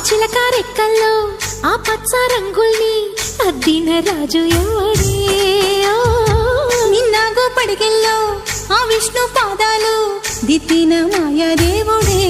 చిలక రెక్కల్లో ఆ పచ్చ రంగుల్ని అద్దిన రాజు ఎవడే? నిన్నాగో పడికెల్లో ఆ విష్ణు పాదాలు దిద్దిన మాయా దేవుడే.